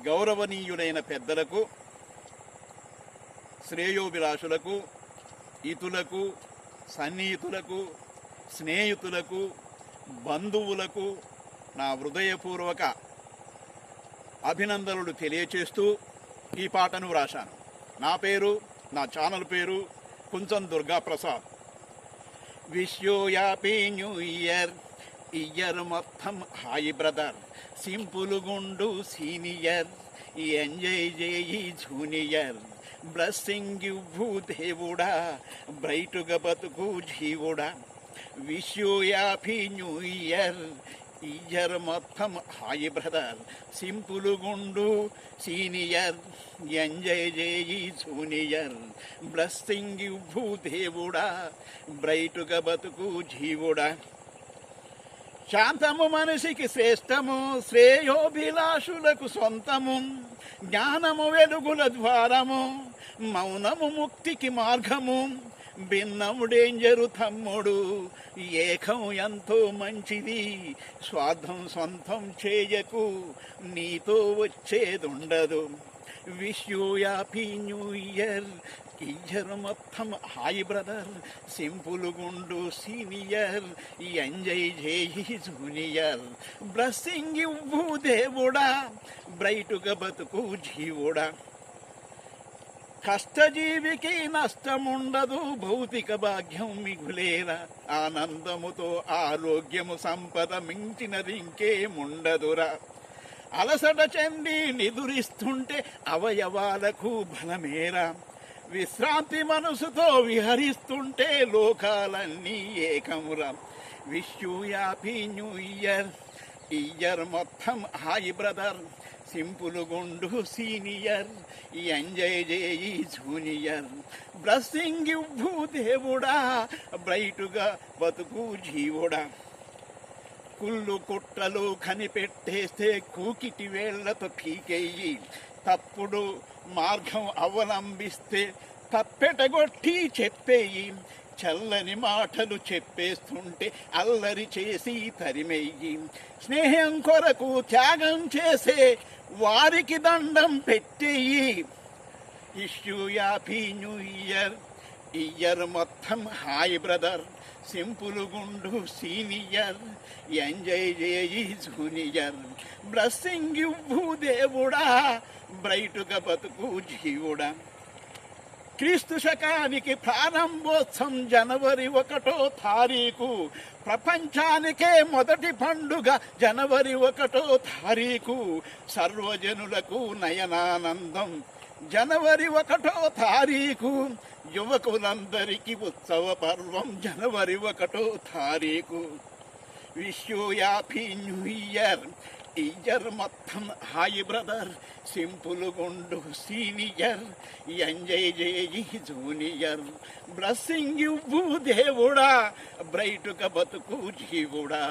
గౌరవనీయులైన పెద్దలకు, శ్రేయోభిలాషులకు, ఇతులకు, సన్నిహితులకు, స్నేహితులకు, బంధువులకు నా హృదయపూర్వక అభినందనలు తెలియచేస్తూ ఈ పాటను వ్రాశాను. నా పేరు, నా ఛానల్ పేరు Kuncham Durga Prasad. Wish you happy new year. Year మొత్తం హాయ్ బ్రదర్, సింపుల్ గుండు సీనియర్, ఎంజాయ్ చేయి జూనియర్, బ్లెస్సింగ్ ఇవ్వు దేవుడా, బ్రైట్గా బతుకు జీవుడా. Wish you happy new year. Year మొత్తం హాయ్ బ్రదర్, సింపుల్ గుండు సీనియర్, ఎంజాయ్ చేయి జూనియర్, బ్లెస్సింగ్ ఇవ్వు దేవుడా, బ్రైట్గా బతుకు జీవుడా. శాంతము మనిషికి శ్రేష్టము, శ్రేయోభిలాషులకు సొంతము, జ్ఞానము వెలుగుల ద్వారము, మౌనము ముక్తికి మార్గము, భిన్నము డేంజరు తమ్ముడు, ఏకం ఎంతో మంచిది, స్వార్థం సొంతం చేయకు, నీతో వచ్చేదుండదు. Wish you happy new year. Year మొత్తం హాయ్ బ్రదర్, సింపుల్ గుండు సీనియర్, ఎంజాయ్ చేయి జూనియర్, బ్లెస్సింగ్ ఇవ్వు దేవుడా, బ్రైట్గా బతుకు జీవుడా. కష్టజీవికి నష్టముండదు, భౌతిక భాగ్యం మిగులేరా, ఆనందముతో ఆరోగ్యము సంపద మించినది ఇంకేముండదురా. అలసట చెంది నిదురిస్తుంటే అవయవాలకు బలమేరా, విశ్రాంతి మనసుతో విహరిస్తుంటే లోకాలన్నీ ఏకమురా. Wish you happy new year. Year మొత్తం హాయ్ బ్రదర్, సింపుల్ గుండు సీనియర్, ఎంజాయ్ చేయి జూనియర్, బ్లెస్సింగ్ ఇవ్వు దేవుడా, బ్రైట్గా బతుకు జీవుడా. కుళ్ళు కుట్రలు కనిపెట్టేస్తే కూకిటి వేళ్లతో పీకేయి, తప్పుడు మార్గం అవలంబిస్తే తప్పెటగొట్టి చెప్పేయి, చల్లని మాటలు చెప్పేస్తుంటే అల్లరి చేసి తరిమెయ్యి, స్నేహం కొరకు త్యాగం చేసే వారికి దండం పెట్టేయి. Wish you happy new year. Year మొత్తం హాయ్ బ్రదర్, సింపుల్ గుండు సీనియర్, ఎంజాయ్ చేయి జూనియర్, బ్లెస్సింగ్ ఇవ్వు దేవుడా, బ్రైట్గా బతుకు జీవుడా. క్రీస్తు శకానికి ప్రారంభోత్సవం జనవరి 1వ తారీఖు, ప్రపంచానికే మొదటి పండుగ జనవరి 1వ తారీఖు, సర్వజనులకు నయనానందం జనవరి 1వ తారీఖు, యువకులందరికీ ఉత్సవ పర్వం జనవరి 1వ తారీఖు. Wish you happy new year. Year మొత్తం హాయ్ బ్రదర్, సింపుల్ గుండు సీనియర్, ఎంజాయ్ చేయి జూనియర్, బ్లెస్సింగ్ ఇవ్వు దేవుడా, బ్రైట్గా బతుకు జీవుడా.